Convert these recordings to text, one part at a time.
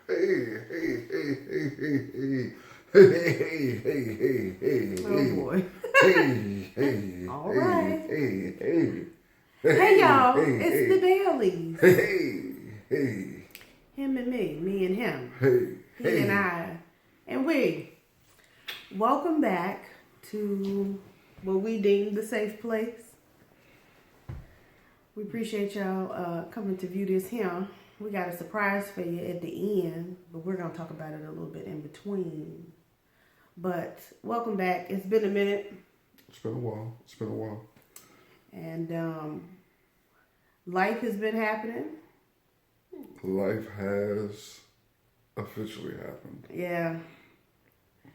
Hey, hey, hey, hey, hey, hey. Hey, hey, hey, hey, Oh hey. boy. Hey, hey, All hey, right. hey, hey. Hey Hey, y'all, hey, it's the hey. dailies. Hey, hey, Him and me and him. hey, He and hey. I. And we. Welcome back to what we deem the safe place. We appreciate y'all coming to view this here. We got a surprise for you at the end, but we're gonna talk about it a little bit in between. But welcome back. It's been a minute. It's been a while. It's been a while. And life has been happening. Life has officially happened. Yeah.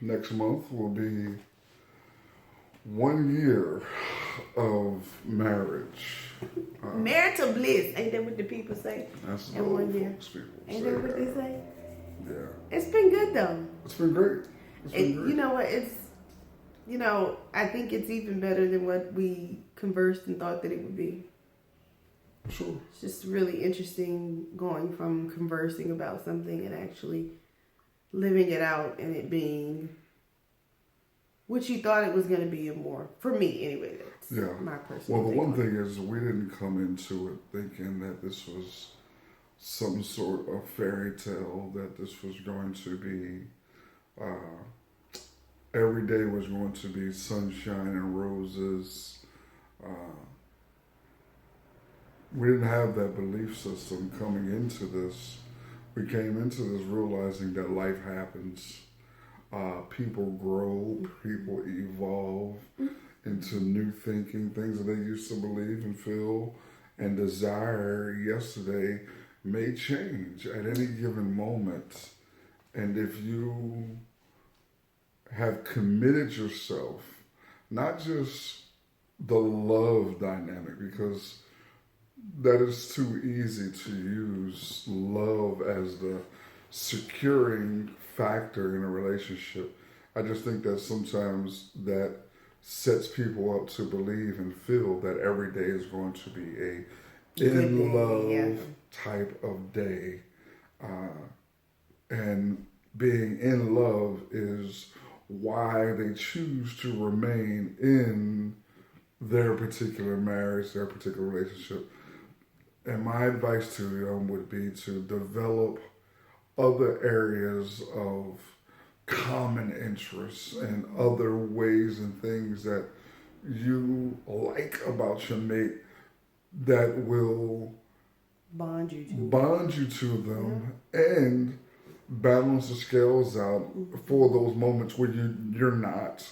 Next month will be 1 year of marriage. Marital bliss. Ain't that what the people say? That's the In old 1 year. folks people Ain't say that what they that. say? Yeah. It's been good though. It's been great. It's been great. You know what? I think it's even better than what we conversed and thought that it would be. Sure. It's just really interesting going from conversing about something and actually living it out and it being what you thought it was going to be and more. For me, anyway. That's my personal Well, the take one on thing is we didn't come into it thinking that this was some sort of fairy tale, that this was going to be, every day was going to be sunshine and roses. We didn't have that belief system coming into this. We came into this realizing that life happens. People grow, people evolve into new thinking, things that they used to believe and feel and desire yesterday may change at any given moment. And if you have committed yourself, not just the love dynamic, because that is too easy to use love as the securing factor in a relationship. I just think that sometimes that sets people up to believe and feel that every day is going to be a in love type of day. And being in love is why they choose to remain in their particular marriage, their particular relationship. And my advice to them would be to develop other areas of common interests and other ways and things that you like about your mate that will bond you to them and balance the scales out for those moments where you're not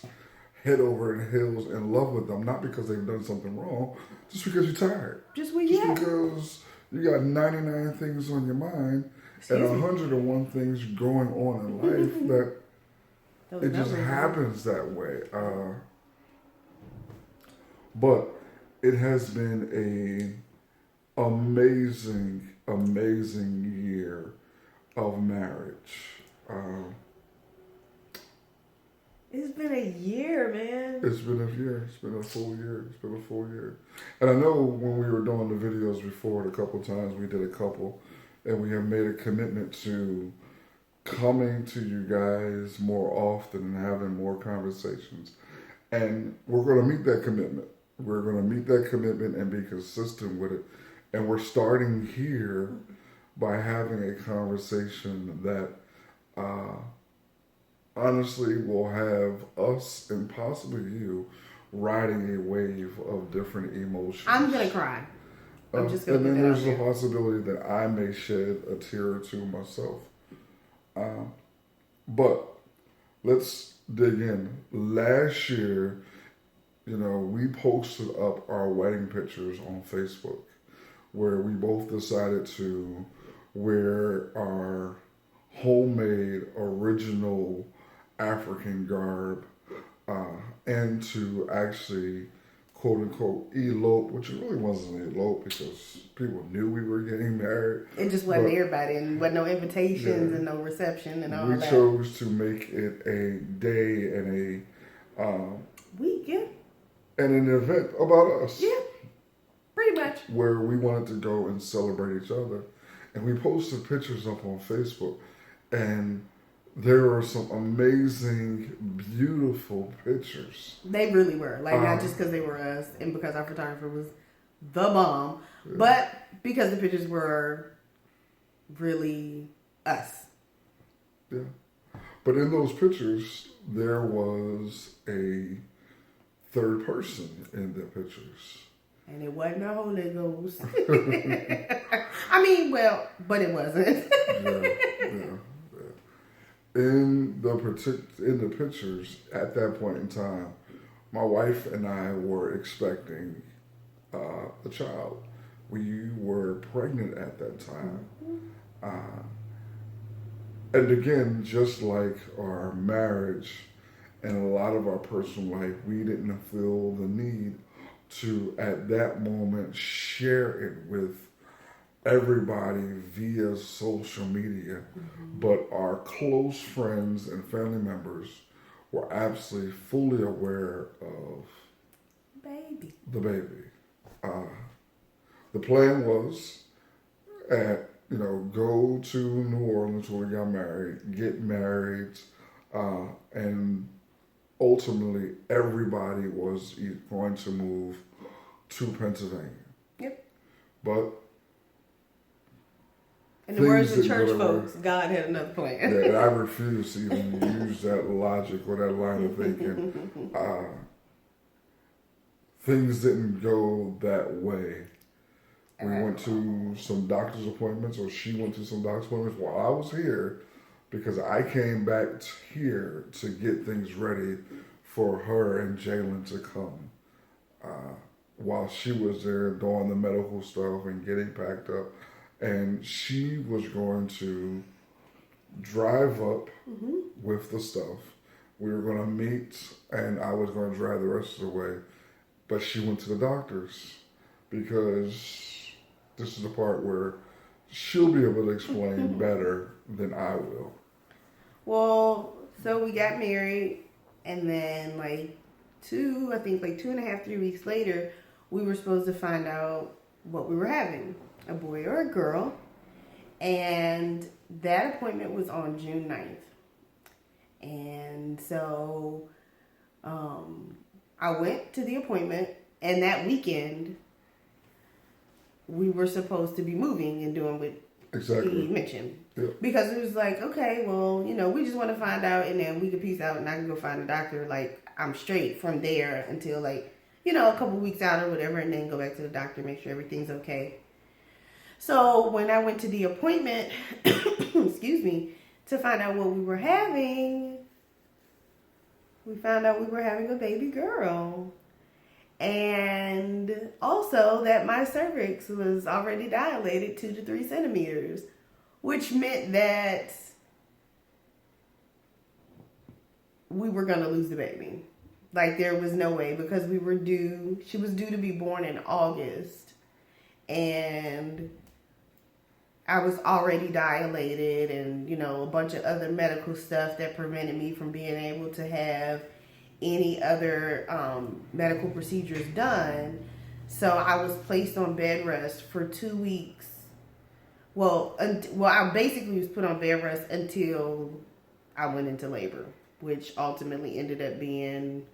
head over heels in love with them, not because they've done something wrong, just because you're tired. Just because you got 99 things on your mind and 101 things going on in life that it just happens that way. But it has been a amazing year of marriage. It's been a year, man. It's been a year. It's been a full year. It's been a full year. And I know when we were doing the videos before, a couple times we did a couple, and we have made a commitment to coming to you guys more often and having more conversations. And we're going to meet that commitment. We're going to meet that commitment and be consistent with it. And we're starting here by having a conversation that honestly will have us and possibly you riding a wave of different emotions. I'm going to cry. I'm just going to And then there's a possibility that I may shed a tear or two myself. But let's dig in. Last year, we posted up our wedding pictures on Facebook where we both decided to wear our homemade original African garb and to actually quote unquote elope, which it really wasn't an elope because people knew we were getting married. It just wasn't everybody, and wasn't no invitations and no reception and all that. We chose to make it a day and a weekend and an event about us. Yeah, pretty much. Where we wanted to go and celebrate each other. And we posted pictures up on Facebook. And there were some amazing, beautiful pictures. They really were. Like, not just because they were us and because our photographer was the bomb, but because the pictures were really us. Yeah. But in those pictures, there was a third person in the pictures. And it wasn't a Holy Ghost. I mean, well, but it wasn't. Yeah. In the pictures, at that point in time, my wife and I were expecting a child. We were pregnant at that time. And again, just like our marriage and a lot of our personal life, we didn't feel the need to, at that moment, share it with everybody via social media. But our close friends and family members were absolutely fully aware of the baby. The plan was go to New Orleans where we got married, get married, and ultimately everybody was going to move to Pennsylvania. Yep. But in the words of church folks, God had another plan. Yeah, and I refuse to even use that logic or that line of thinking. Things didn't go that way. We went to some doctor's appointments, or she went to some doctor's appointments while I was here, because I came back here to get things ready for her and Jalen to come. While she was there doing the medical stuff and getting packed up, and she was going to drive up with the stuff. We were going to meet, and I was going to drive the rest of the way. But she went to the doctor's because this is the part where she'll be able to explain better than I will. Well, so we got married, and then like 2.5, 3 weeks later, we were supposed to find out what we were having, a boy or a girl. And that appointment was on June 9th. And so I went to the appointment, and that weekend we were supposed to be moving and doing what he mentioned. Yep. Because it was like, okay, well, we just want to find out, and then we could peace out, and I can go find a doctor. Like, I'm straight from there until like, a couple weeks out or whatever, and then go back to the doctor, make sure everything's okay. So when I went to the appointment, excuse me, to find out what we were having, we found out we were having a baby girl. And also that my cervix was already dilated 2 to 3 centimeters, which meant that we were going to lose the baby. Like, there was no way, because she was due to be born in August, and I was already dilated, and, a bunch of other medical stuff that prevented me from being able to have any other medical procedures done. So I was placed on bed rest for 2 weeks. Well, I basically was put on bed rest until I went into labor, which ultimately ended up being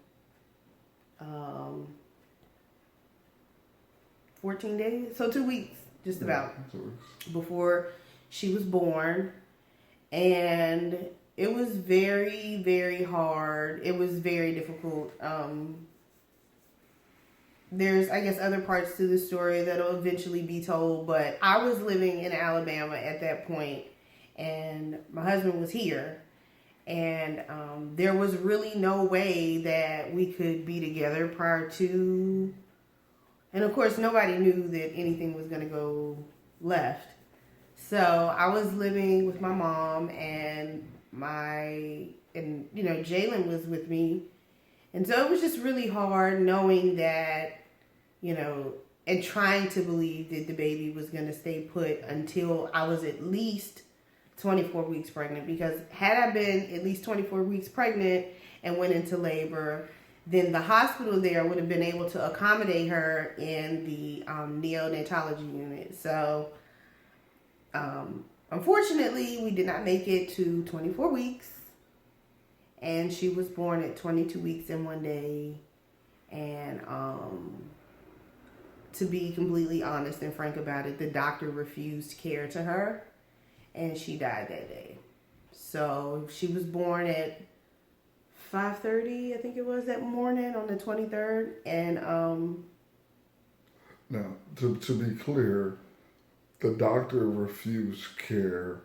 14 days. So 2 weeks, just about, 2 weeks. Before she was born. And it was very, very hard. It was very difficult. There's, I guess, other parts to the story that'll eventually be told, but I was living in Alabama at that point, and my husband was here, and there was really no way that we could be together prior to, and of course nobody knew that anything was going to go left. So I was living with my mom, and Jalen was with me. And so it was just really hard knowing that, and trying to believe that the baby was going to stay put until I was at least 24 weeks pregnant. Because had I been at least 24 weeks pregnant and went into labor, then the hospital there would have been able to accommodate her in the neonatology unit. So Unfortunately, we did not make it to 24 weeks. And she was born at 22 weeks and 1 day. And to be completely honest and frank about it, the doctor refused care to her. And she died that day. So she was born at 5:30, I think it was, that morning on the 23rd. And now, to be clear, the doctor refused care.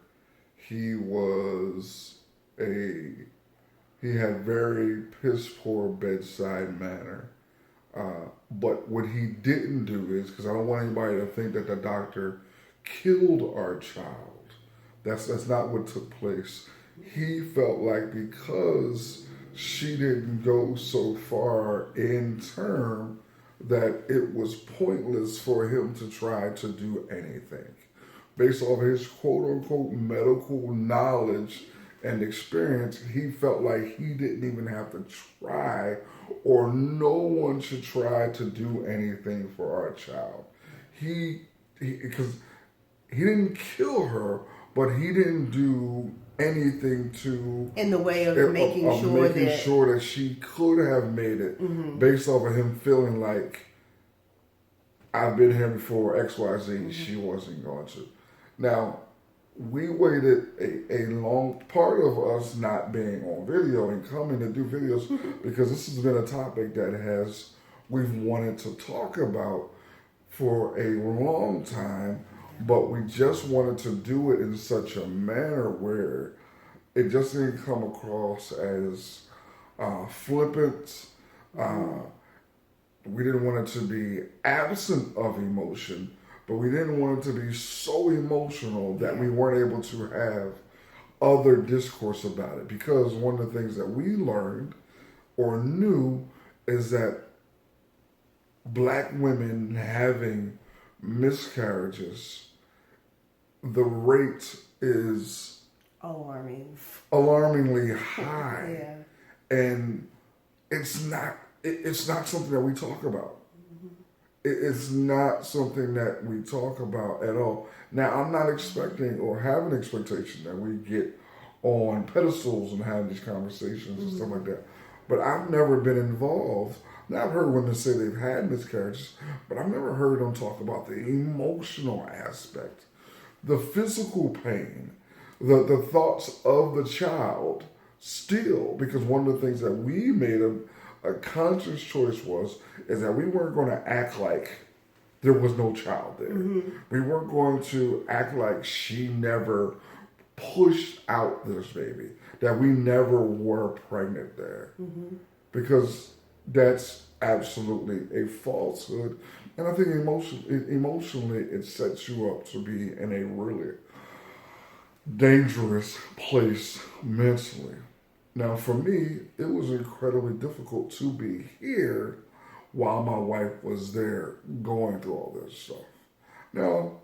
He was he had very piss poor bedside manner. But what he didn't do is, because I don't want anybody to think that the doctor killed our child. That's not what took place. He felt like because she didn't go so far in term that it was pointless for him to try to do anything. Based off his quote unquote medical knowledge and experience, he felt like he didn't even have to try, or no one should try to do anything for our child. Because he didn't kill her, but he didn't do anything to in the way of making sure that she could have made it, based off of him feeling like I've been here before XYZ. She wasn't going to. Now, we waited a long part of us not being on video and coming to do videos because this has been a topic that we've wanted to talk about for a long time, but we just wanted to do it in such a manner where it just didn't come across as flippant. We didn't want it to be absent of emotion, but we didn't want it to be so emotional that we weren't able to have other discourse about it. Because one of the things that we learned or knew is that black women having miscarriages, the rate is alarmingly high. And it's not something that we talk about. It's not something that we talk about at all. Now, I'm not expecting or have an expectation that we get on pedestals and have these conversations and stuff like that. But I've never been involved. Now, I've heard women say they've had miscarriages, but I've never heard them talk about the emotional aspect, the physical pain, the thoughts of the child still. Because one of the things that we made a conscious choice is that we weren't going to act like there was no child there. We weren't going to act like she never pushed out this baby, that we never were pregnant there. Because that's absolutely a falsehood. And I think emotionally it sets you up to be in a really dangerous place mentally. Now, for me, it was incredibly difficult to be here while my wife was there going through all this stuff. Now,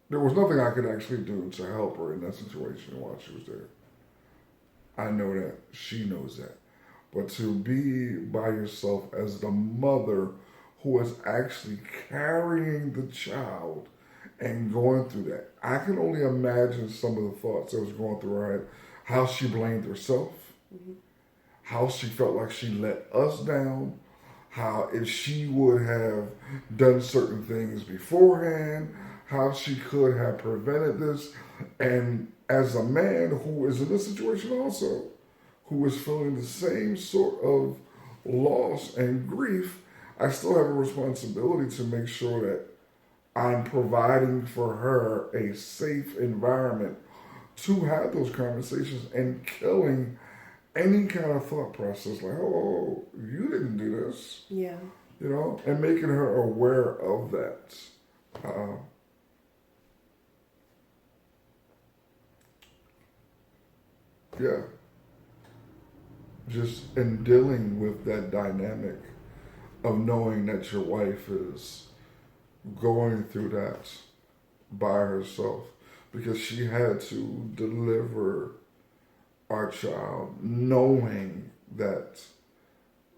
there was nothing I could actually do to help her in that situation while she was there. I know that. She knows that. But to be by yourself as the mother who is actually carrying the child and going through that, I can only imagine some of the thoughts that was going through her head. How she blamed herself, how she felt like she let us down, how if she would have done certain things beforehand, how she could have prevented this. And as a man who is in this situation also, who is feeling the same sort of loss and grief, I still have a responsibility to make sure that I'm providing for her a safe environment to have those conversations and killing any kind of thought process like, oh, you didn't do this. Yeah. You know, and making her aware of that. Yeah. Just in dealing with that dynamic of knowing that your wife is going through that by herself, because she had to deliver our child knowing that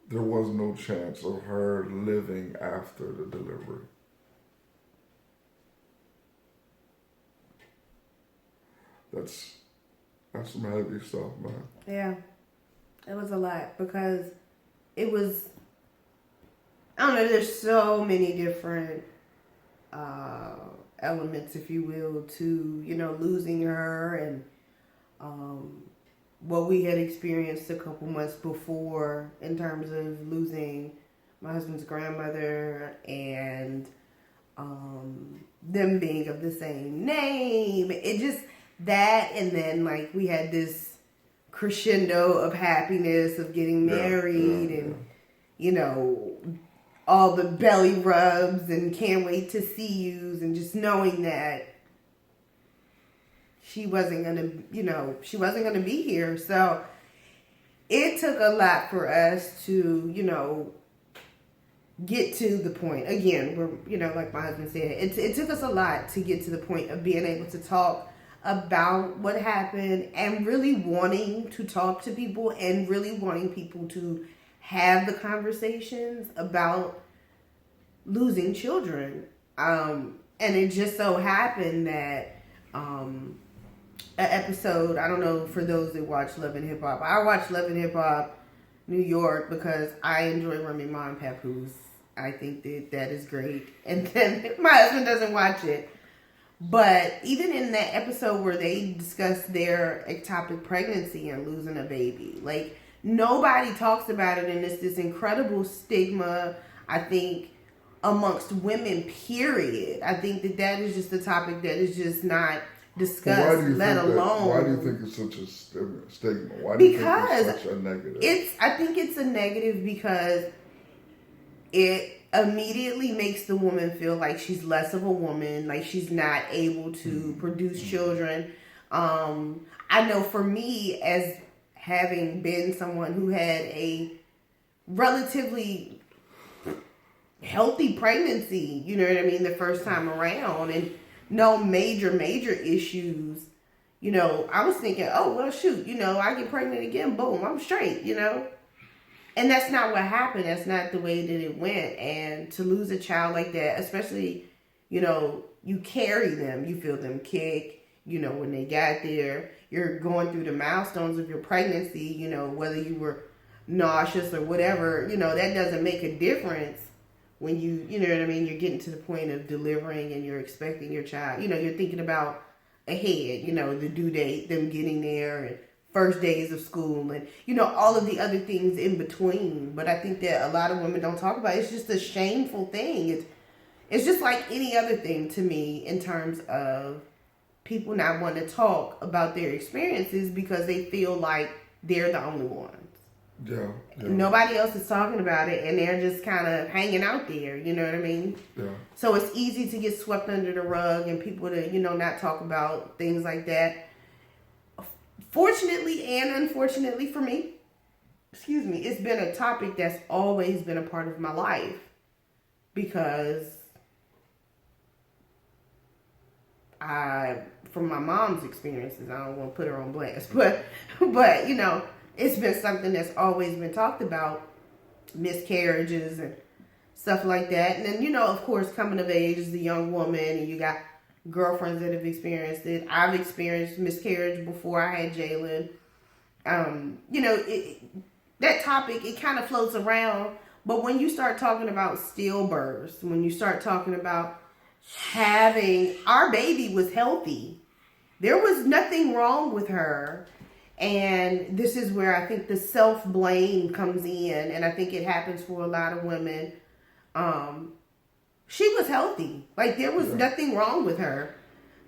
there was no chance of her living after the delivery. That's some heavy stuff, man. Yeah, it was a lot because it was, I don't know, there's so many different elements, if you will, to, losing her and what we had experienced a couple months before in terms of losing my husband's grandmother and them being of the same name. It just, that, and then like we had this crescendo of happiness of getting married and all the belly rubs and can't wait to see yous and just knowing that she wasn't gonna be here. So it took a lot for us to get to the point. Again, we're like my husband said, it took us a lot to get to the point of being able to talk about what happened and really wanting to talk to people and really wanting people to have the conversations about losing children. And it just so happened that an episode, I don't know for those that watch Love and Hip Hop, I watch Love and Hip Hop New York because I enjoy Remy Ma and Papoose. I think that is great. And then my husband doesn't watch it. But even in that episode where they discussed their ectopic pregnancy and losing a baby, like nobody talks about it, and it's this incredible stigma, I think, amongst women, period. I think that is just a topic that is just not discussed, let alone. Why do you think it's such a stigma? Why do you think it's such a negative? I think it's a negative because it immediately makes the woman feel like she's less of a woman, like she's not able to produce children. I know for me, as having been someone who had a relatively healthy pregnancy, you know what I mean, the first time around, and no major issues, I was thinking, oh, well, shoot, I get pregnant again, boom, I'm straight, And that's not what happened. That's not the way that it went. And to lose a child like that, especially, you carry them, you feel them kick, when they got there, you're going through the milestones of your pregnancy, whether you were nauseous or whatever, that doesn't make a difference when you know what I mean, you're getting to the point of delivering and you're expecting your child, you're thinking about ahead, the due date, them getting there, and first days of school, and all of the other things in between. But I think that a lot of women don't talk about it. It's just a shameful thing. It's just like any other thing to me in terms of people not wanting to talk about their experiences because they feel like they're the only ones. Yeah. Nobody else is talking about it, and they're just kind of hanging out there. You know what I mean? Yeah. So it's easy to get swept under the rug and people to not talk about things like that. Fortunately and unfortunately for me, it's been a topic that's always been a part of my life because from my mom's experiences, I don't want to put her on blast, but it's been something that's always been talked about, miscarriages and stuff like that. And then, of course, coming of age as a young woman, and you got girlfriends that have experienced it. I've experienced miscarriage before I had Jalen. That topic, it kind of floats around. But when you start talking about stillbirths, when you start talking about having, our baby was healthy. There was nothing wrong with her. And this is where I think the self-blame comes in. And I think it happens for a lot of women. She was healthy. Like, there was nothing wrong with her.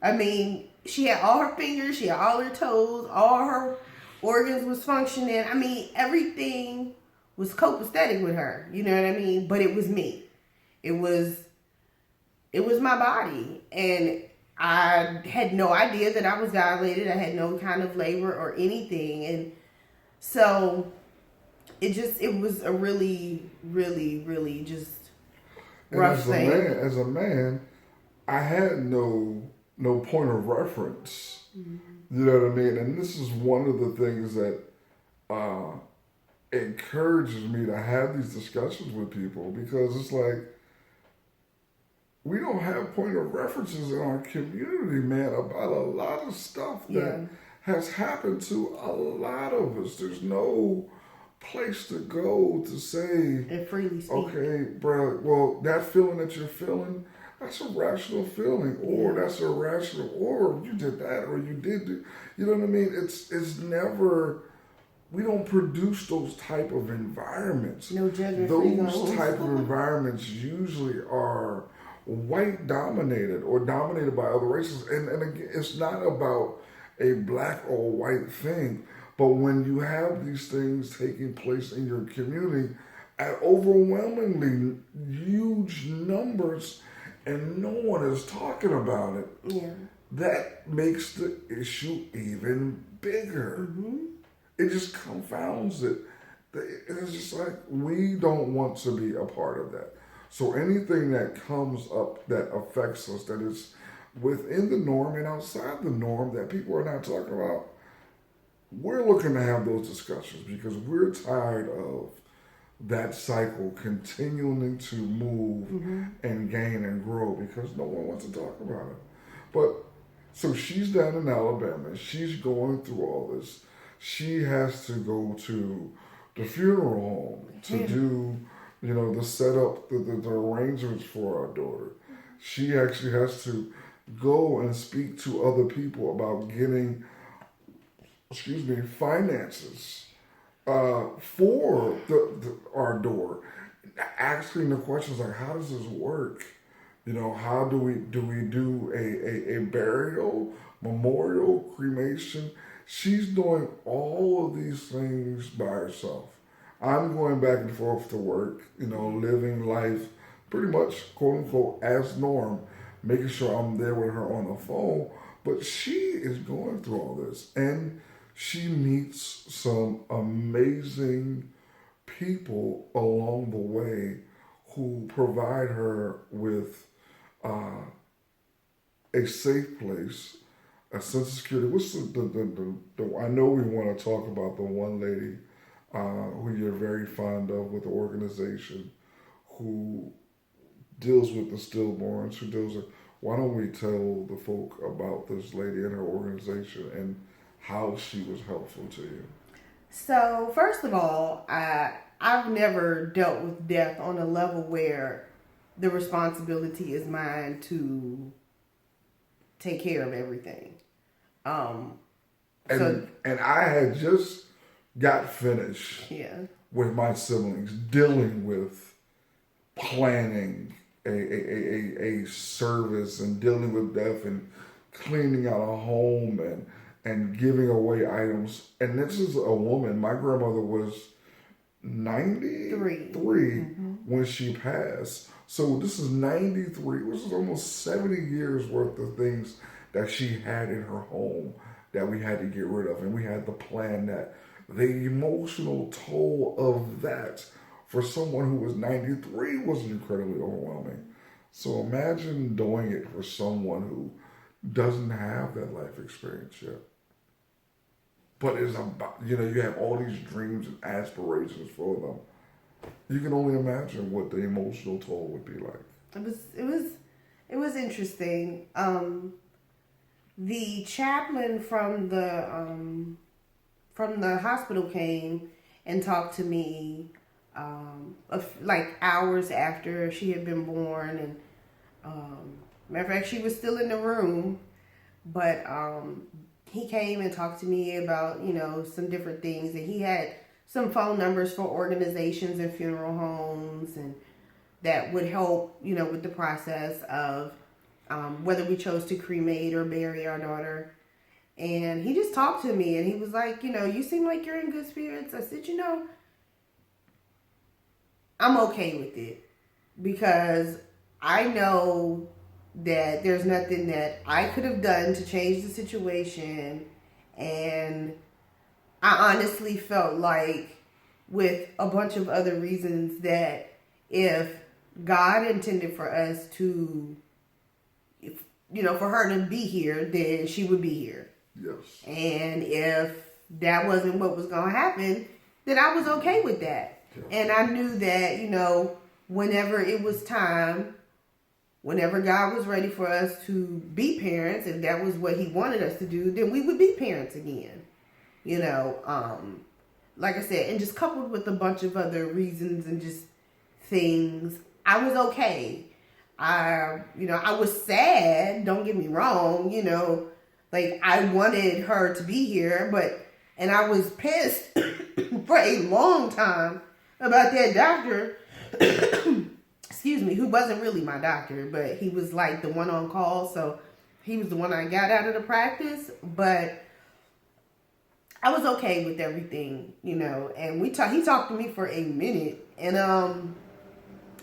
I mean, she had all her fingers, she had all her toes, all her organs was functioning. I mean, everything was copacetic with her. You know what I mean? But it was me. It was my body. And I had no idea that I was dilated. I had no kind of labor or anything. And so it was a really, really, really just rough thing. As a man, I had no point of reference. Mm-hmm. You know what I mean? And this is one of the things that encourages me to have these discussions with people, because it's like, we don't have point of references in our community, man, about a lot of stuff that has happened to a lot of us. There's no place to go to say, and freely speak. okay, bro, well, that feeling that you're feeling, that's a rational feeling, or that's irrational, or you did that, or you did, you know what I mean? It's never. We don't produce those type of environments. No judgment. Those type of environments usually are white dominated or dominated by other races, and again, it's not about a black or white thing, but when you have these things taking place in your community at overwhelmingly huge numbers, and no one is talking about it, that makes the issue even bigger. It just confounds it. It's just like, we don't want to be a part of that. So anything that comes up that affects us, that is within the norm and outside the norm that people are not talking about, we're looking to have those discussions because we're tired of that cycle continuing to move and gain and grow because no one wants to talk about it. But so she's down in Alabama. She's going through all this. She has to go to the funeral home to do, the setup, the arrangements for our daughter. She actually has to go and speak to other people about getting, finances for our daughter. Asking the questions like, how does this work? How do we do a burial, memorial, cremation? She's doing all of these things by herself. I'm going back and forth to work, living life pretty much, quote unquote, as norm, making sure I'm there with her on the phone. But she is going through all this. And she meets some amazing people along the way who provide her with a safe place, a sense of security. What's the I know we want to talk about the one lady who you're very fond of with the organization who deals with the stillborns, who deals with, why don't we tell the folk about this lady and her organization and how she was helpful to you? So, first of all, I've never dealt with death on a level where the responsibility is mine to take care of everything. And I had just got finished with my siblings dealing with planning a service and dealing with death and cleaning out a home and giving away items. And this is a woman, my grandmother was 93 when she passed. So this is 93, which is almost 70 years worth of things that she had in her home that we had to get rid of. And we had to plan that. The emotional toll of that for someone who was 93 was incredibly overwhelming. So imagine doing it for someone who doesn't have that life experience yet. But it's about, you have all these dreams and aspirations for them. You can only imagine what the emotional toll would be like. It was interesting. The chaplain from the hospital came and talked to me like hours after she had been born, and matter of fact, she was still in the room, but he came and talked to me about some different things, and he had some phone numbers for organizations and funeral homes, and that would help with the process of whether we chose to cremate or bury our daughter. And he just talked to me, and he was like, you seem like you're in good spirits. I said, I'm okay with it because I know that there's nothing that I could have done to change the situation. And I honestly felt like, with a bunch of other reasons, that if God intended for us to, for her to be here, then she would be here. Yes. And if that wasn't what was going to happen, then I was okay with that. Yes. And I knew that, whenever it was time, whenever God was ready for us to be parents, if that was what he wanted us to do, then we would be parents again. You know, like I said, and just coupled with a bunch of other reasons and just things, I was okay. I was sad, don't get me wrong, like I wanted her to be here, and I was pissed for a long time about that doctor, excuse me, who wasn't really my doctor, but he was like the one on call, so he was the one I got out of the practice, but I was okay with everything, and he talked to me for a minute, and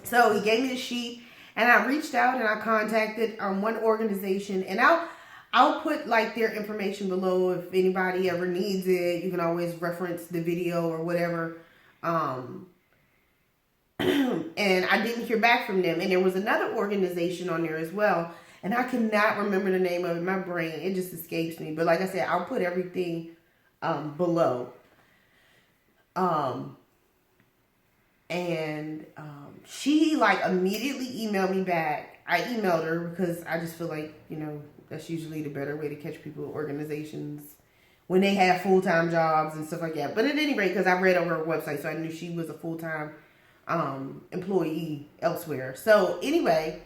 so he gave me the sheet, and I reached out and I contacted one organization, and I'll put like their information below if anybody ever needs it. You can always reference the video or whatever. And I didn't hear back from them, and there was another organization on there as well, and I cannot remember the name of it. My brain, it just escapes me. But like I said, I'll put everything below. She like immediately emailed me back. I emailed her because I just feel like, that's usually the better way to catch people, organizations, when they have full-time jobs and stuff like that. But at any rate, because I read over her website, so I knew she was a full-time employee elsewhere. So anyway,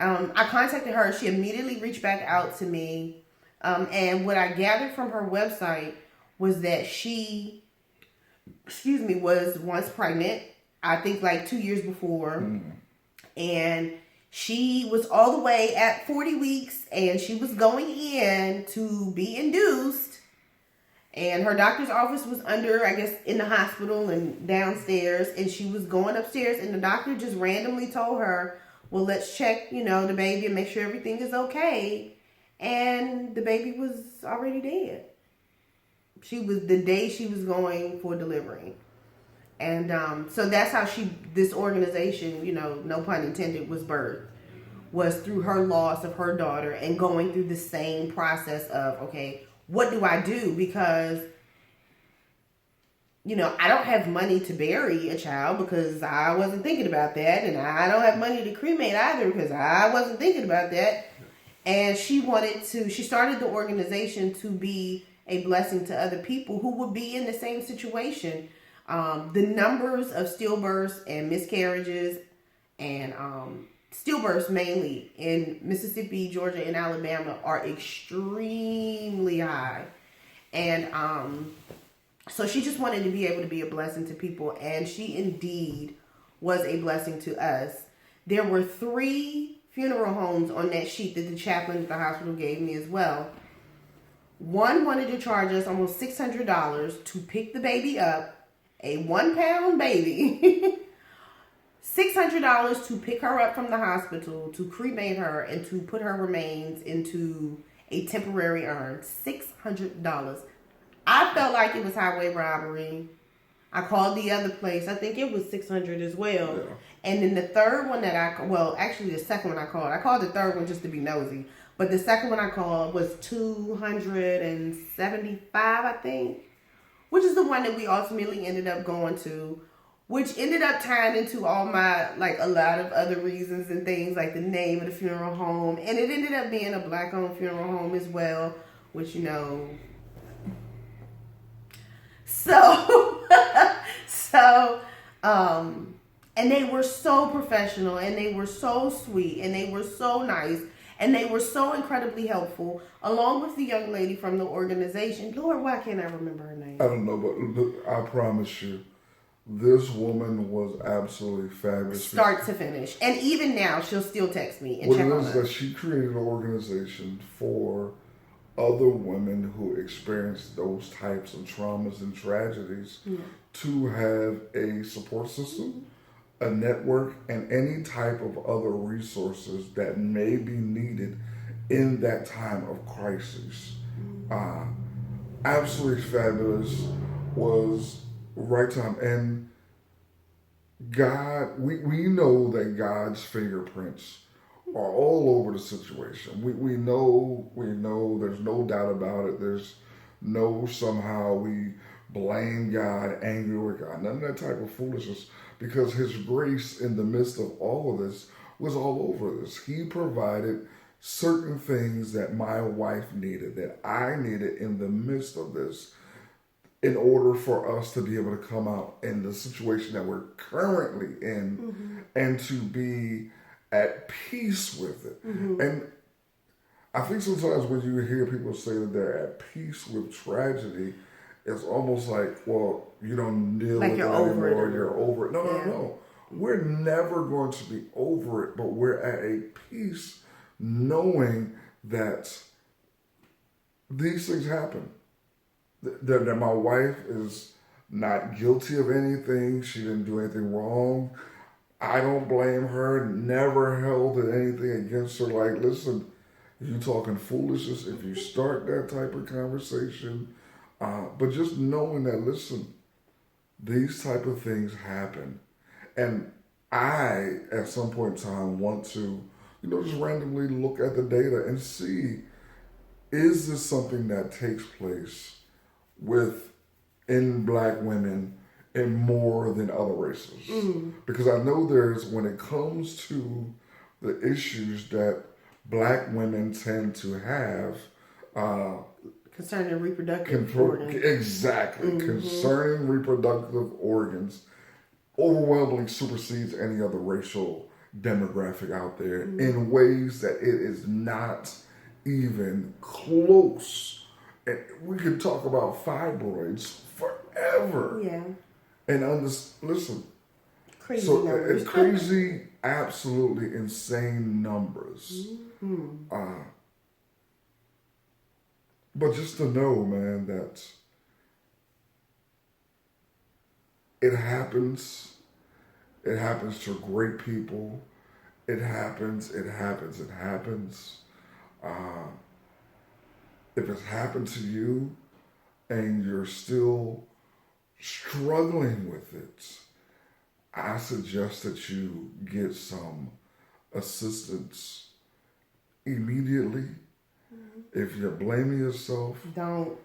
I contacted her. She immediately reached back out to me. And what I gathered from her website was that she, was once pregnant, I think like 2 years before. Mm. And she was all the way at 40 weeks, and she was going in to be induced. And her doctor's office was under, I guess, in the hospital and downstairs. And she was going upstairs, and the doctor just randomly told her, well, let's check, the baby and make sure everything is okay. And the baby was already dead. The day she was going for delivery. And so that's how this organization, no pun intended, was birthed. Was through her loss of her daughter and going through the same process of, okay, what do I do? Because, I don't have money to bury a child because I wasn't thinking about that. And I don't have money to cremate either because I wasn't thinking about that. And she started the organization to be a blessing to other people who would be in the same situation. The numbers of stillbirths and miscarriages and stillbirths mainly in Mississippi, Georgia, and Alabama are extremely high. And so she just wanted to be able to be a blessing to people, and she indeed was a blessing to us. There were 3 funeral homes on that sheet that the chaplain at the hospital gave me as well. One wanted to charge us almost $600 to pick the baby up, a 1-pound baby, $600 to pick her up from the hospital, to cremate her, and to put her remains into a temporary urn. $600. I felt like it was highway robbery. I called the other place. I think it was $600 as well. Yeah. And then the third one the second one I called the third one just to be nosy. But the second one I called was $275, I think, which is the one that we ultimately ended up going to, which ended up tying into all my, like, a lot of other reasons and things, like the name of the funeral home. And it ended up being a Black-owned funeral home as well, which, and they were so professional, and they were so sweet, and they were so nice, and they were so incredibly helpful, along with the young lady from the organization. Lord, why can't I remember her name? I don't know, but look, I promise you, this woman was absolutely fabulous. Start to finish. And even now, she'll still text me and check on us. What it is that she created an organization for other women who experience those types of traumas and tragedies to have a support system, a network, and any type of other resources that may be needed in that time of crisis. Absolutely fabulous. Was right time. And God, we know that God's fingerprints are all over the situation. We know there's no doubt about it. There's no somehow we blame God, angry with God, none of that type of foolishness, because his grace in the midst of all of this was all over this. He provided certain things that my wife needed, that I needed in the midst of this, in order for us to be able to come out in the situation that we're currently in and to be at peace with it. And I think sometimes when you hear people say that they're at peace with tragedy, it's almost like, well, you don't deal like with it you're over anymore, it. you're over it. No, Yeah. no. We're never going to be over it, but we're at a peace knowing that these things happen. That my wife is not guilty of anything. She didn't do anything wrong. I don't blame her. Never held anything against her. Like, listen, you talking foolishness if you start that type of conversation. But just knowing that, listen, these type of things happen. And I, at some point in time, want to, just randomly look at the data and see, is this something that takes place within black women and more than other races? Because I know when it comes to the issues that black women tend to have, concerning reproductive organs. Exactly. Concerning reproductive organs, overwhelmingly supersedes any other racial demographic out there in ways that it is not even close. And we could talk about fibroids forever. Yeah. And listen. Crazy so numbers. Crazy, absolutely insane numbers. But just to know, man, that it happens. It happens to great people. It happens. If it's happened to you and you're still struggling with it, I suggest that you get some assistance immediately. If you're blaming yourself, don't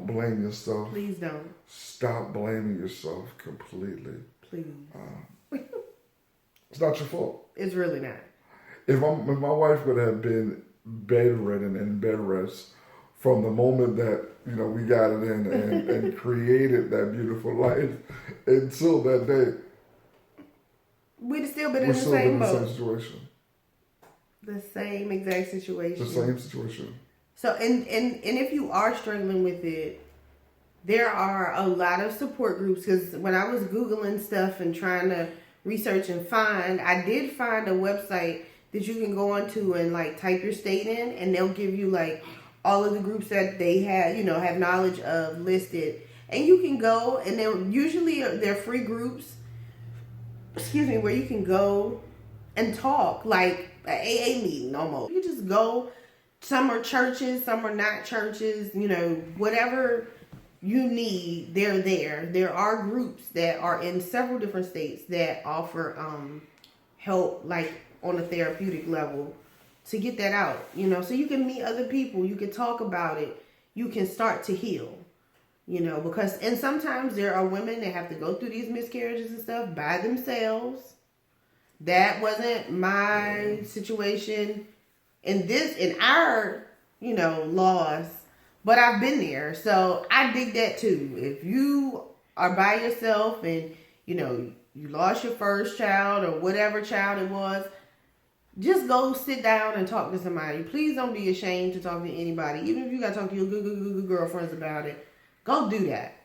blame yourself. Please don't. Stop blaming yourself completely. Please. It's not your fault. It's really not. If my wife would have been bedridden and bed rest from the moment that we got it in and created that beautiful life until that day, we'd still been in the same boat. The same situation. The same exact situation. The same situation. So, and if you are struggling with it, there are a lot of support groups. Because when I was Googling stuff and trying to research and I did find a website that you can go onto and like type your state in, and they'll give you like all of the groups that they have, have knowledge of listed. And you can go, and they're free groups, where you can go and talk like an AA meeting almost. You just go. Some are churches, some are not churches, whatever you need, they're there. There are groups that are in several different states that offer help, like on a therapeutic level, to get that out, so you can meet other people, you can talk about it, you can start to heal, because, and sometimes there are women that have to go through these miscarriages and stuff by themselves. That wasn't my situation in our, laws, but I've been there. So I dig that too. If you are by yourself and, you lost your first child or whatever child it was, just go sit down and talk to somebody. Please don't be ashamed to talk to anybody. Even if you got to talk to your good girlfriends about it, go do that.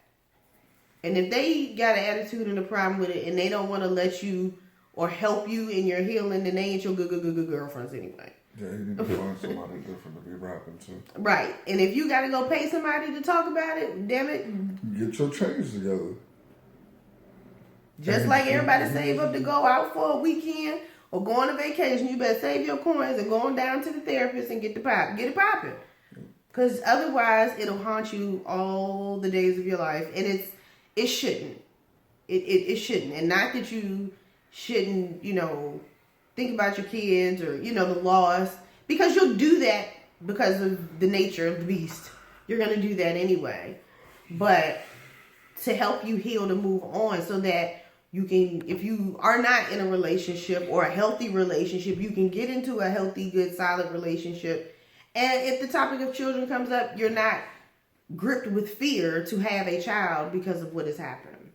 And if they got an attitude and a problem with it and they don't want to let you or help you in your healing, then they ain't your good girlfriends anyway. Yeah, you need to find somebody different to be rapping to. Right. And if you got to go pay somebody to talk about it, damn it. Get your change together. Like everybody save up to go out for a weekend or go on a vacation, you better save your coins and go on down to the therapist and get it popping. Because otherwise, it'll haunt you all the days of your life. And it shouldn't. It shouldn't. And not that you shouldn't, think about your kids or, the loss. Because you'll do that because of the nature of the beast. You're going to do that anyway. But to help you heal, to move on so that You can, if you are not in a relationship or a healthy relationship, you can get into a healthy, good, solid relationship. And if the topic of children comes up, you're not gripped with fear to have a child because of what has happened.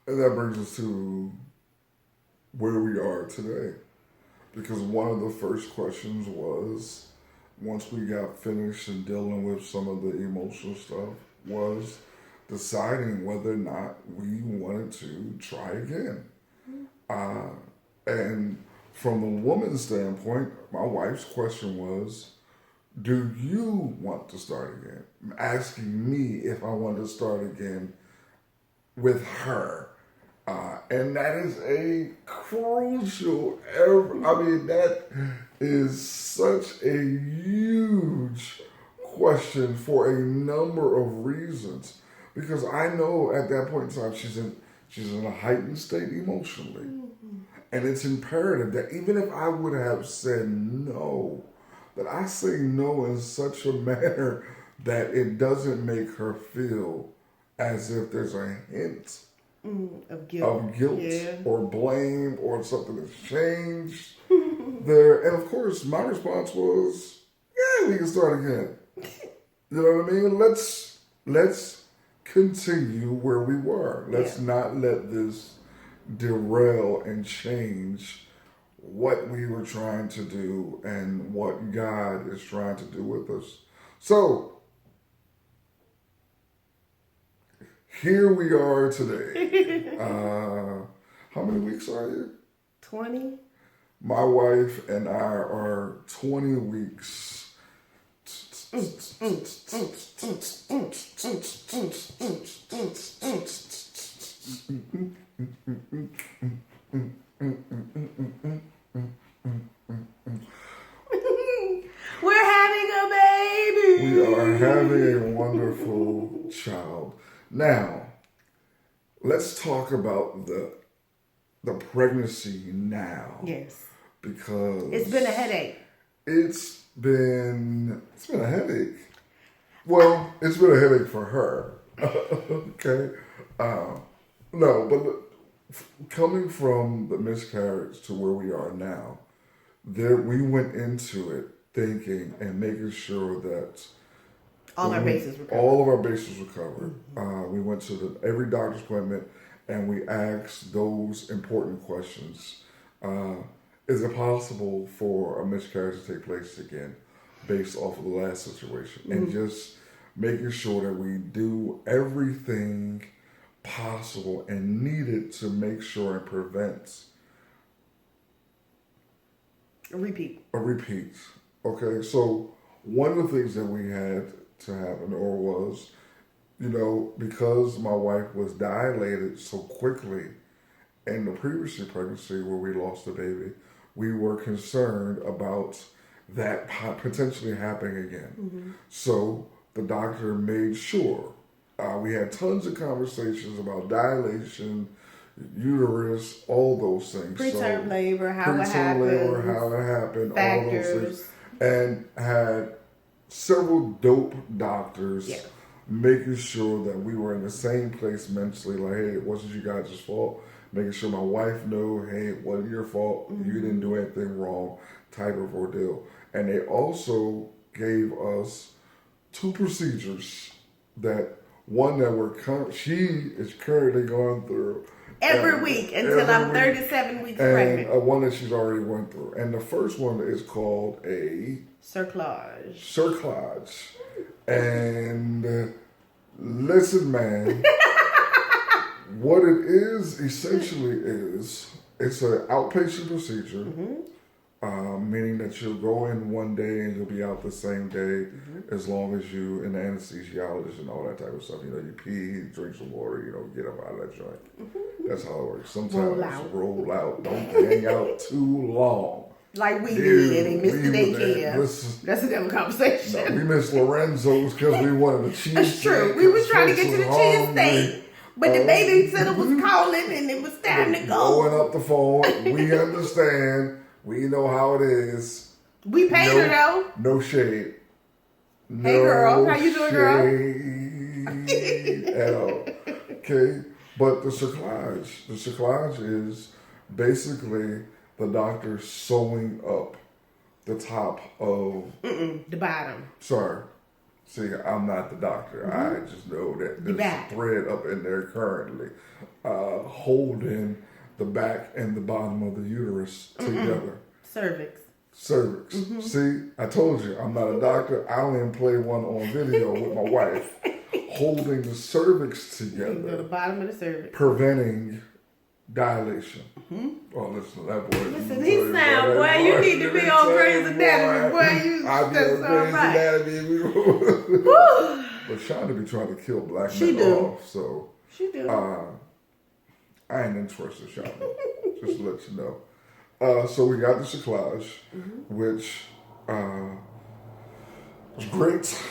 And that brings us to where we are today. Because one of the first questions was, once we got finished and dealing with some of the emotional stuff, was deciding whether or not we wanted to try again. And from the woman's standpoint, my wife's question was, do you want to start again? Asking me if I want to start again with her. And that is a crucial, that is such a huge question for a number of reasons. Because I know at that point in time she's in a heightened state emotionally. And it's imperative that even if I would have said no, that I say no in such a manner that it doesn't make her feel as if there's a hint of guilt yeah. or blame or something that's changed there. And of course, my response was, yeah, we can start again. You know what I mean? Let's continue where we were. Let's not let this derail and change what we were trying to do and what God is trying to do with us. So, here we are today. How many weeks are you? 20. My wife and I are 20 weeks. We're having a baby. We are having a wonderful child. Now, let's talk about the pregnancy now. Yes. Because it's been a headache. It's been a headache. Well, it's been a headache for her. Okay. No, but look, coming from the miscarriage to where we are now, we went into it thinking and making sure that all our bases were covered. All of our bases were covered. Mm-hmm. We went to every doctor's appointment and we asked those important questions. Is it possible for a miscarriage to take place again based off of the last situation? Mm-hmm. And just making sure that we do everything possible and needed to make sure and prevent a repeat. Okay, so one of the things that we had to happen was, because my wife was dilated so quickly in the previous pregnancy where we lost the baby, we were concerned about that potentially happening again. Mm-hmm. So the doctor made sure. We had tons of conversations about dilation, uterus, all those things. Preterm labor, how it happened, factors. All those things. And had several dope doctors making sure that we were in the same place mentally, like, hey, it wasn't you guys' fault. Making sure my wife knew, hey, it wasn't your fault. Mm-hmm. You didn't do anything wrong, type of ordeal. And they also gave us 2 procedures one that she is currently going through. Every week until I'm 37 weeks pregnant. And one that she's already went through. And the first one is called a cerclage. And listen, man, what it is essentially is it's an outpatient procedure. Mm-hmm. Meaning that you'll go in one day and you'll be out the same day, mm-hmm. as long as you, and the anesthesiologist and all that type of stuff, you pee, drink some water, get up out of that joint. Mm-hmm. That's how it works. Sometimes roll out. Don't hang out too long. Like we did and missed the daycare. That's a different conversation. No, we missed Lorenzo's because we wanted a cheese. That's true. We was trying to get to the cheese steak. But the babysitter was calling and it was time to go. Blowing up the phone. We understand. We know how it is. We paid her though. No shade. Hey girl, how you doing, girl? At all. Okay, But the cerclage is basically the doctor sewing up the top of the bottom. Sorry. See, I'm not the doctor. I just know that there's a thread up in there currently holding the back and the bottom of the uterus together. Cervix. See, I told you, I'm not a doctor. I only even play one on video with my wife. Holding the cervix together. The bottom of the cervix. Preventing dilation. Oh, listen to that boy. Listen, he sound, boy, you need to be on Grey's Anatomy, boy. I'll be on Grey's Anatomy. But Shonda be trying to kill black men off, so. She do. I ain't interested, Shonda. Just to let you know. So we got the cerclage, which was great.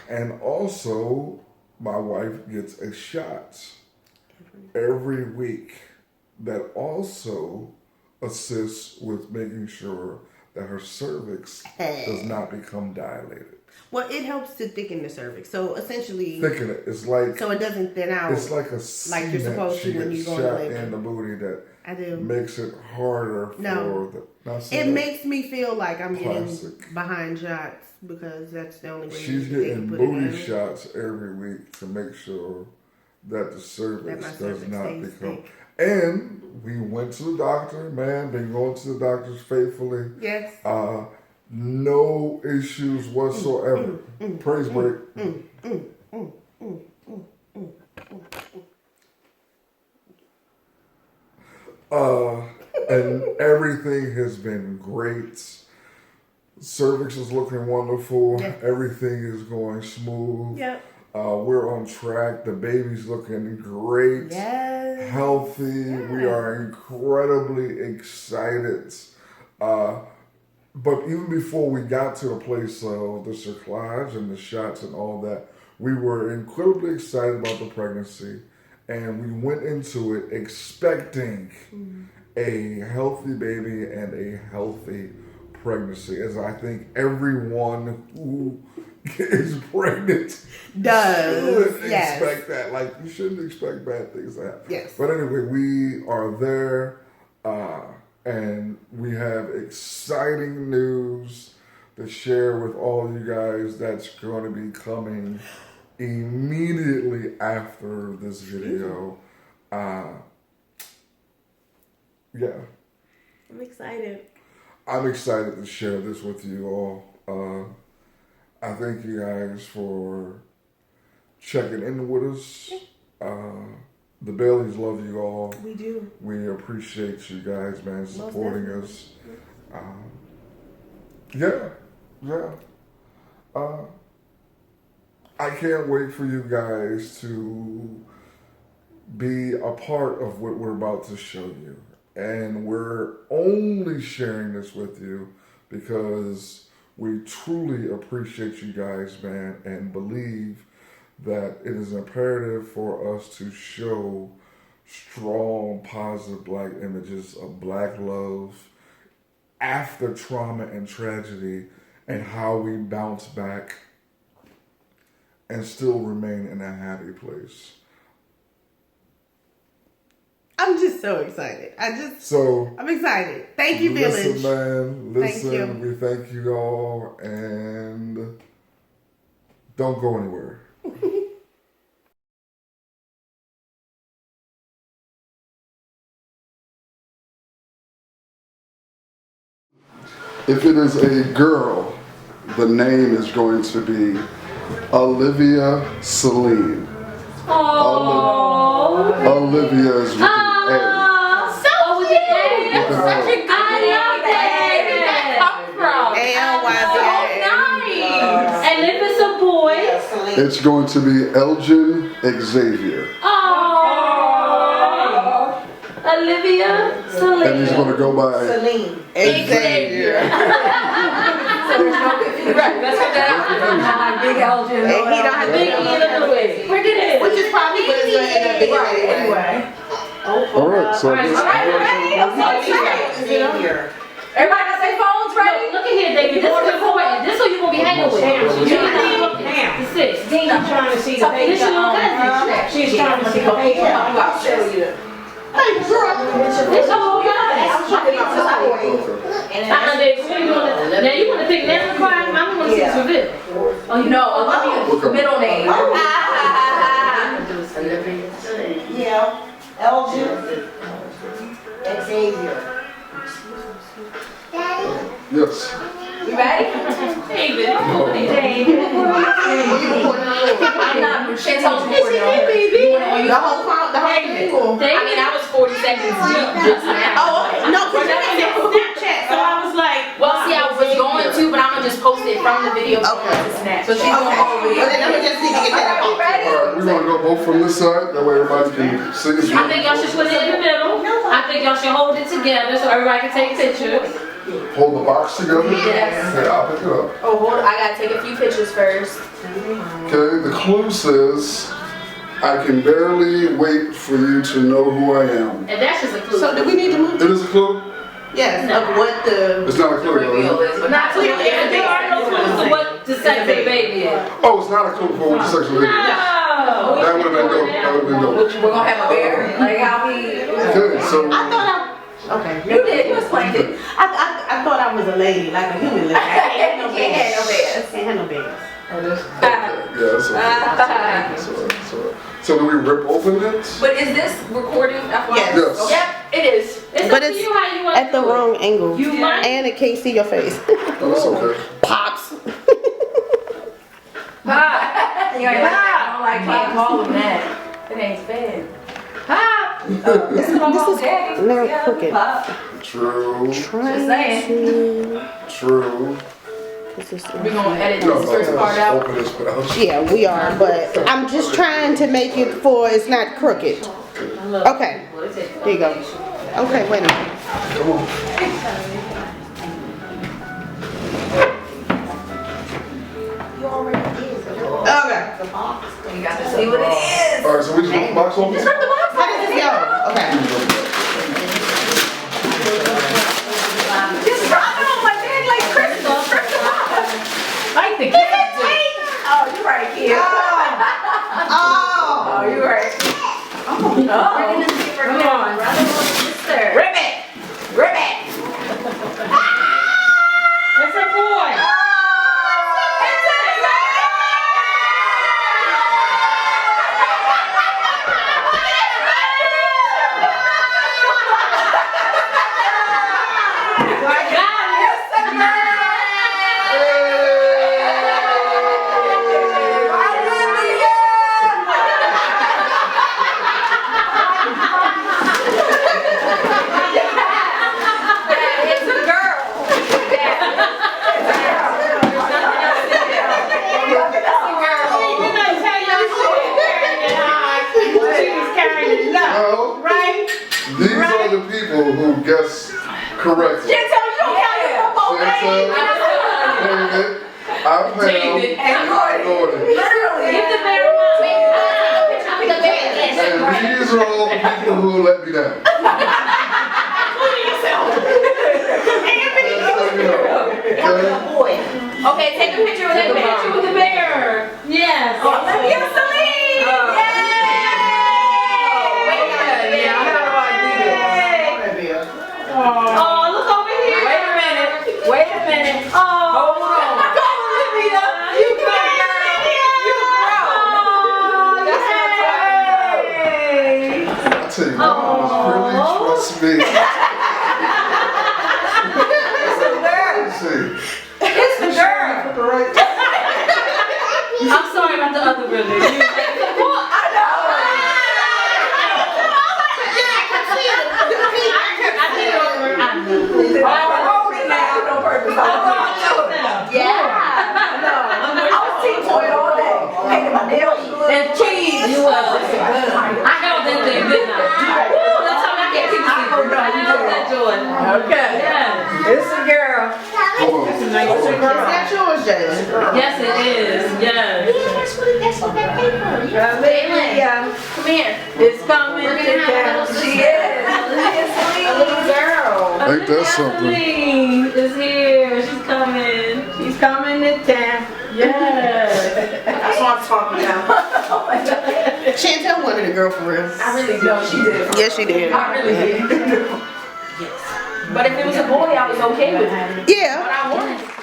And also, my wife gets a shot every week that also assists with making sure that her cervix does not become dilated. Well, it helps to thicken the cervix. So essentially, thicken it. It's like so it doesn't thin out. It's like a like you're supposed to when you go into labor. in the booty that do. Makes it harder for the. It makes me feel like I'm getting behind shots because that's the only way. She's getting booty shots every week to make sure that the cervix does not become. Thick. And we went to the doctor, man. Been going to the doctors faithfully. Yes. No issues whatsoever. Praise break. And everything has been great. Cervix is looking wonderful. Yep. Everything is going smooth. Yep. We're on track. The baby's looking great. Yes. Healthy. Yeah. We are incredibly excited. But even before we got to the place of the cerclage and the shots and all that, we were incredibly excited about the pregnancy. And we went into it expecting a healthy baby and a healthy pregnancy, as I think everyone who is pregnant does expect that. Like, you shouldn't expect bad things to happen. Yes. But anyway, we are there, and we have exciting news to share with all you guys that's going to be coming immediately after this video. Yeah. I'm excited. I'm excited to share this with you all. I thank you guys for checking in with us. The Baileys love you all. We do. We appreciate you guys, man, supporting us. Yeah. I can't wait for you guys to be a part of what we're about to show you. And we're only sharing this with you because we truly appreciate you guys, man, and believe that it is imperative for us to show strong, positive black images of black love after trauma and tragedy and how we bounce back and still remain in a happy place. I'm just so excited. I'm excited. Thank you, Village. Man. Listen, thank you. We thank you all, and don't go anywhere. If it is a girl, the name is going to be Olivia Celine. Olivia is with an A. So cute! That's such a good name. Where did that come from? A-L-Y-V-A. Nice. And if it's a boy? It's going to be Elgin Xavier. Oh, Olivia Celine. And he's going to go by Celine Xavier. Right, let's get that out. Big Elgin. And he don't have Big Louis. We're good. Which is probably what it's going to end up being anyway. All right, so ready? I'm so excited. Everybody got their phones ready? Look at here, David. This is important. This is who you're going to be hanging with. You need to sit. trying to see the page. She's trying to see the page. I'll show you. It's all good. Now you want to pick name requirement? I'm going to see this reveal. Oh, you know, middle name. Yeah. Elgin. Xavier. Yes. You ready? David. I'm not. Chantel's recording on her. The whole thing. I mean, I was 40 seconds deep just now. Oh, okay. No, because you said Snapchat, so I was like, Well, see, I was going to, but I'm gonna just post it from the video to Snap. So she's gonna go over well, then I'm gonna just need to get that out. Alright, we're gonna go both from this side, that way everybody can see us. I think y'all should put it in the middle. I think y'all should hold it together so everybody can take pictures. Hold the box together? Yes. Okay, I'll pick it up. Oh, hold on. I gotta take a few pictures first. Okay, the clue says, I can barely wait for you to know who I am. And that's just a clue. So do we need to move? It is a clue? Yes, of what the. It's not a clue, though, is it? But Not clearly, there are no clues to what the sex of the baby is. Oh, it's not a clue for what the sexual video is. No. That would have been dope. That would have been dope. we're gonna have a bear. Like how we. Okay, so. I thought okay. You did. You explained it. I thought I was a lady, like a human lady. I can't have no Can't have no babies. bears. Can't have no babies. Yeah, that's okay. So do we rip open it? But is this recording? Yes. Yes. Yep, it is. It's But up to it's you how you want at to the do it. wrong angle. You might. And it can't see your face. Oh, that's okay. Pops. You don't like can't call him that. It ain't fair. This is now crooked. True. Just saying. True. We're gonna edit No, this first part out. open this out. Yeah, we are, but I'm just trying to make it for it's not crooked. Okay, there you go. Okay, wait a minute. Come on. Okay. You got to see what it is. Alright, so we just put the box open? Just rip the box How does this go? Okay. Just drop it on my bed like Christmas. Rip the box. Like the kids do. Oh, you're right, kid. Oh, you're right. Oh, we're gonna see if we're Come on. sister. Rip it. Rip it. It's a boy. These are the people who guess correctly. Chantel, you don't count your football Chantel, David, David, and Gordon. Literally. Give the bear a And these are all the people who let me down. Okay, take a picture with Take a the picture with the bear. Yes. Oh, let me have some lead. Oh, look over here. Wait a minute. Wait a minute. Oh. Hold on. Go, Olivia. You go, girl. You grow. That's I tell you what, really trust me. Let's see. It's the girl. I'm sorry about the other brother. I know. I did it over. I'm holding now on purpose. Yeah. I was teetoing all day. Painted my nails blue. And cheese. You was. I held that thing, didn't I? Woo, that's how I get people to see. I held that joy. Okay. Yeah. It's a girl. Hold on. Is that yours, Jalen? Yes, it is. Yes. Yeah. Come here. It's coming to town. She is. A little girl. Ain't that something? Kathleen is here. She's coming. She's coming to town. Yes. That's what I'm talking about. Chantel wanted a girl for real. I really know she did. Yes, she did. I really did. But if it was a boy, I was okay with it. Yeah. But I wanted